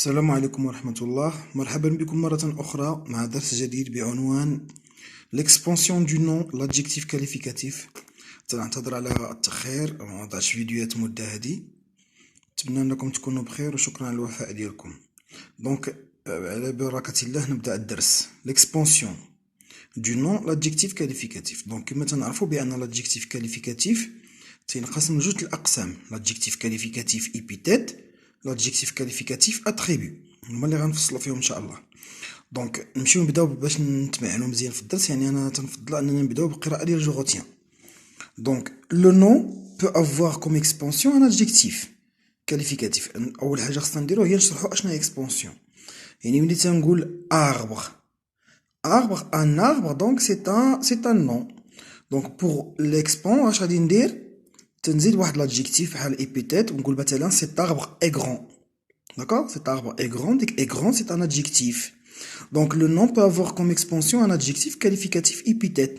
السلام عليكم ورحمة الله. مرحبا بكم مرة أخرى مع درس جديد بعنوان l'expansion du nom l'adjectif qualificatif. تنعتذر على التأخير، ما وضعتش فيديوهات مدة هذه. نتمنى أنكم تكونوا بخير وشكرا على الوفاء ديالكم. دونك على بركة الله نبدأ الدرس. l'expansion du nom l'adjectif qualificatif. دونك كما تنعرفوا بأن l'adjectif qualificatif تينقسم لجوج الأقسام: l'adjectif qualificatif épithète، l'adjectif qualificatif attribut. هما اللي غنفصلوا فيهم ان شاء الله. دونك نمشيو نبداو باش نتمعنوا مزيان في الدرس. يعني انا تنفضل اننا نبداو بالقراءه ديال جو غوتيان. دونك لو نون peut avoir comme expansion un adjectif qualificatif. اول حاجه خصنا نديرو هي نشرحوا اشنا هي expansion. يعني ملي تنقول arbre un arbre donc c'est un nom. donc pour l'expand اش غادي ندير؟ تنزيد واحد l'adjectif بحال épithète ونقول مثلا cet arbre est grand. D'accord? Cet arbre est grand. Et grand, c'est un adjectif. Donc, le nom peut avoir comme expansion un adjectif qualificatif épithète.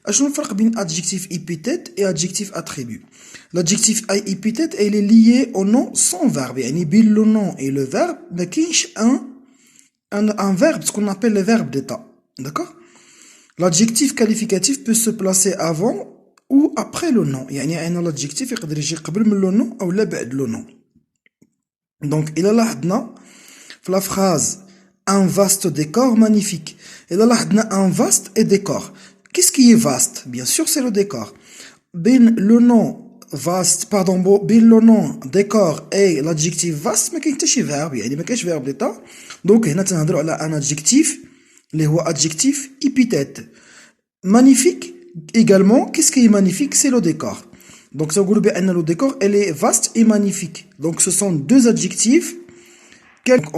Quel est le différence entre adjectif épithète et adjectif attribut? L'adjectif épithète, il est lié au nom sans verbe. يعني le nom et le verbe, ما كاينش un verbe, ce qu'on appelle le verbe d'état. D'accord? L'adjectif qualificatif peut se placer avant ou après le nom. يعني أن l'adjectif يقدر يجي قبل من le nom أو لا بعد le nom. Donc, il a لاحظنا في la phrase un vaste décor magnifique. Il a لاحظنا un vaste et décor. Qu'est-ce qui est vaste? Bien sûr, c'est le décor. بين le nom vaste, pardon, بين le nom décor et l'adjectif vaste ما كاين حتى شي verbe، يعني ما كاينش verbe d'état. Donc هنا تنهضروا على un adjectif اللي هو adjectif épithète. Magnifique également. Qu'est-ce qui est magnifique? C'est le décor. Donc ça veut dire que le décor elle est vaste et magnifique. Donc ce sont deux adjectifs.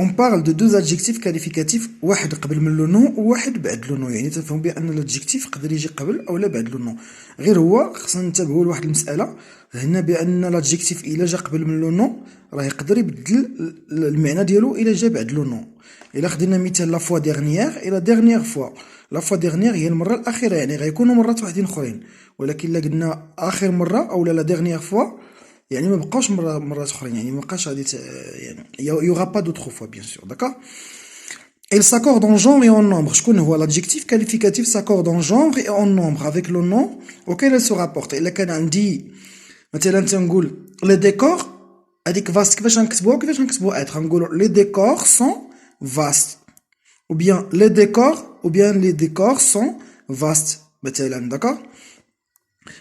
On parle de deux adjectifs qualificatifs. واحد قبل من le nom وواحد بعد le nom. يعني تفهموا بأن l'adjectif يقدر يجي قبل أو لا بعد le nom. غير هو خصنا ننتبهوا لواحد المسألة هنا، بأن l'adjectif إلا جا قبل من le nom راه يقدر يبدل المعنى ديالو إلا جا بعد le nom. إلا خدينا مثال لا فوا ديرنيير إلى ديرنيير فوا. لا فوا ديرنيير هي المرة الأخيرة، يعني غيكونوا مرات واحدين أخرين، ولكن إلا قلنا آخر مرة أو لا ديرنيير فوا يعني ما بقاوش مرات أخرين، يعني ما بقاش غادي يعني y aura pas d'autre fois bien sûr. D'accord? Il s'accorde en genre et en nombre. شكون هو l'adjectif qualificatif s'accorde en genre et en nombre avec le nom auquel elle se rapporte. إلا كان عندي مثلا تنقول les décors، هذيك vaste كيفاش غنكتبوها être؟ غنقولوا les décors sont vastes ou bien les décors sont vastes مثلا. d'accord?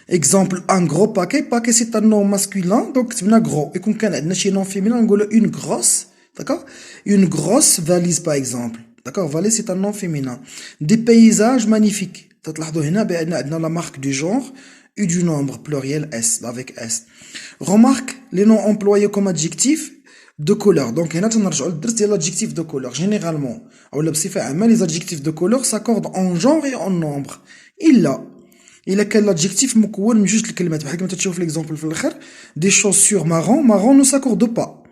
exemple un gros paquet c'est un nom masculin donc كتبنا gros. يكون كان عندنا شي nom féminin نقولوا une grosse. d'accord? une grosse valise par exemple. d'accord? valise c'est un nom féminin. des paysages magnifiques. تلاحظوا هنا بان عندنا la marque du genre et du nombre pluriel s avec s. remarque les noms employés comme adjectifs de couleur. Donc هنا تنرجعوا للدرس ديال l'adjectif de couleur. généralement اولا بصفه عامه les adjectifs de couleur s'accordent en genre et en nombre إلا كان l'adjectif مكون من جوج الكلمات، بحال كما تشوف في l'exemple في الاخر des chaussures marron ne s'accorde pas.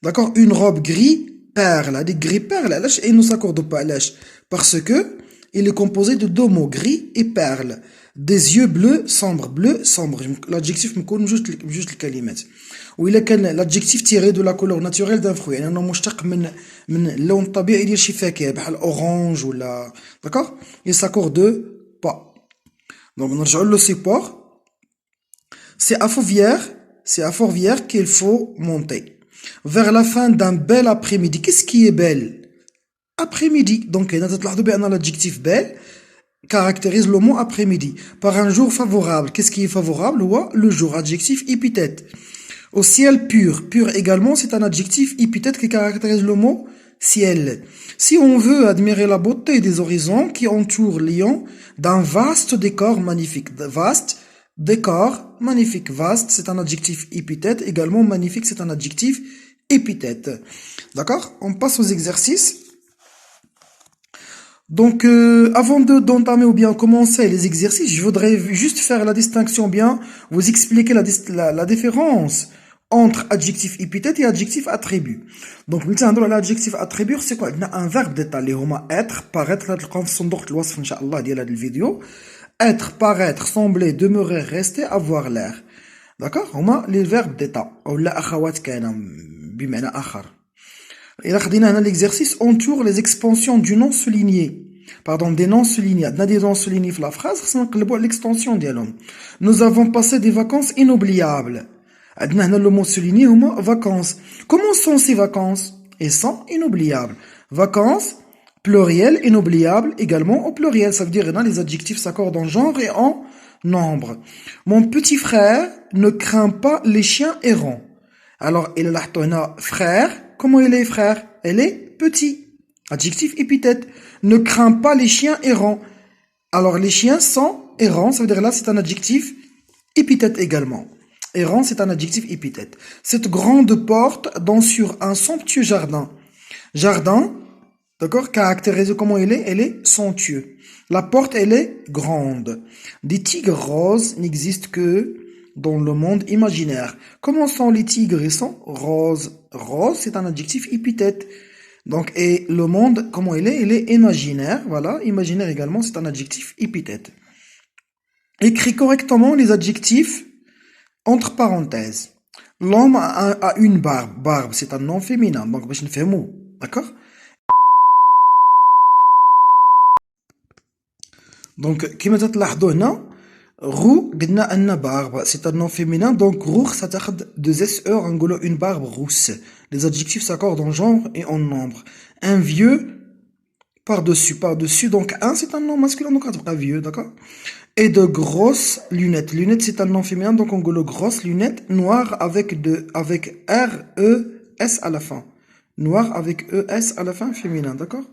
d'accord? une robe gris perle. هذيك gris perle علاش il ne s'accorde pas؟ علاش؟ parce que il est composé de deux mots gris et perle. des yeux bleu sombre. l'adjectif مكون من جوج الكلمات. وإلا كان l'adjectif tiré de la couleur naturelle d'un fruit، يعني أنه مشتق من اللون الطبيعي ديال شي فاكهة بحال orange ولا. d'accord? il s'accorde pas. donc نرجعوا لو support. c'est à Fourvière qu'il faut monter vers la fin d'un bel après-midi. qu'est-ce qui est belle? après-midi. donc هنا تلاحظوا بأن l'adjectif belle caractérise le mot après-midi. par un jour favorable. qu'est-ce qui est favorable? هو le jour. adjectif épithète. au ciel pur également c'est un adjectif épithète qui caractérise le mot ciel. si on veut admirer la beauté des horizons qui entourent Lyon d'un vaste décor magnifique. vaste décor magnifique. vaste c'est un adjectif épithète également. magnifique c'est un adjectif épithète. d'accord? on passe aux exercices. donc avant d'entamer ou bien commencer les exercices, je voudrais juste faire la distinction, bien vous expliquer la différence entre adjectif épithète et adjectif attribut. donc ملي تنهضروا على adjectif attribut c'est quoi؟ عندنا un verbe d'état اللي هما être paraître. غتلقاو في صندوق الوصف ان شاء الله ديال هذا الفيديو. être paraître sembler demeurer rester avoir l'air. d'accord؟ هما les verbes d'état او لا اخوات كاينه بمعنى اخر. Et là, l'exercice entoure les expansions du nom souligné. Pardon, des noms soulignés. On a des noms soulignés dans la phrase, c'est l'extension de l'homme. Nous avons passé des vacances inoubliables. On a le mot souligné, le mot vacances. Comment sont ces vacances? Elles sont inoubliables. Vacances, pluriel, inoubliable, également au pluriel. Ça veut dire que les adjectifs s'accordent en genre et en nombre. Mon petit frère ne craint pas les chiens errants. Alors, il a là, frère. Comment il est, frère? Elle est petit. Adjectif épithète. Ne craint pas les chiens errants. Alors, les chiens sont errants. Ça veut dire là, c'est un adjectif épithète également. Errant, c'est un adjectif épithète. Cette grande porte donne sur un somptueux jardin. Jardin, d'accord, caractérisé comment elle est somptueux. La porte, elle est grande. Des tigres roses n'existent que dans le monde imaginaire. Comment sont les tigres? Ils sont roses. Rose, c'est un adjectif épithète. Donc, et le monde, comment il est imaginaire. Voilà, imaginaire également, c'est un adjectif épithète. Écris correctement les adjectifs entre parenthèses. L'homme a une barbe. Barbe, c'est un nom féminin. Donc, je ne fais mot. D'accord? Donc, كما تلاحظوا هنا roux قلنا أن barbe c'est un nom féminin donc roux ça تاخد deux s e نقولوا une barbe rousse. Les adjectifs s'accordent en genre et en nombre. Un vieux par-dessus donc un c'est un nom masculin donc un vieux, d'accord? Et de grosses lunettes. Lunettes c'est un nom féminin donc on dit grosses lunettes noires avec R E S à la fin. Noir avec E S à la fin féminin, d'accord?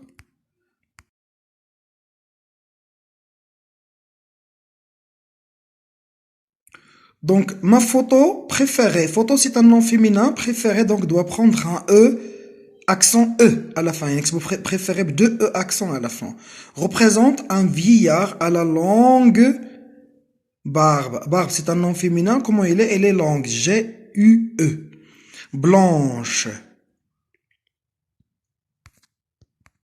Donc, ma photo préférée. Photo, c'est un nom féminin. Préféré, donc, doit prendre un E, accent E à la fin. Préféré, deux E accent à la fin. Représente un vieillard à la longue barbe. Barbe, c'est un nom féminin. Comment il est? Elle est longue. G-U-E. Blanche.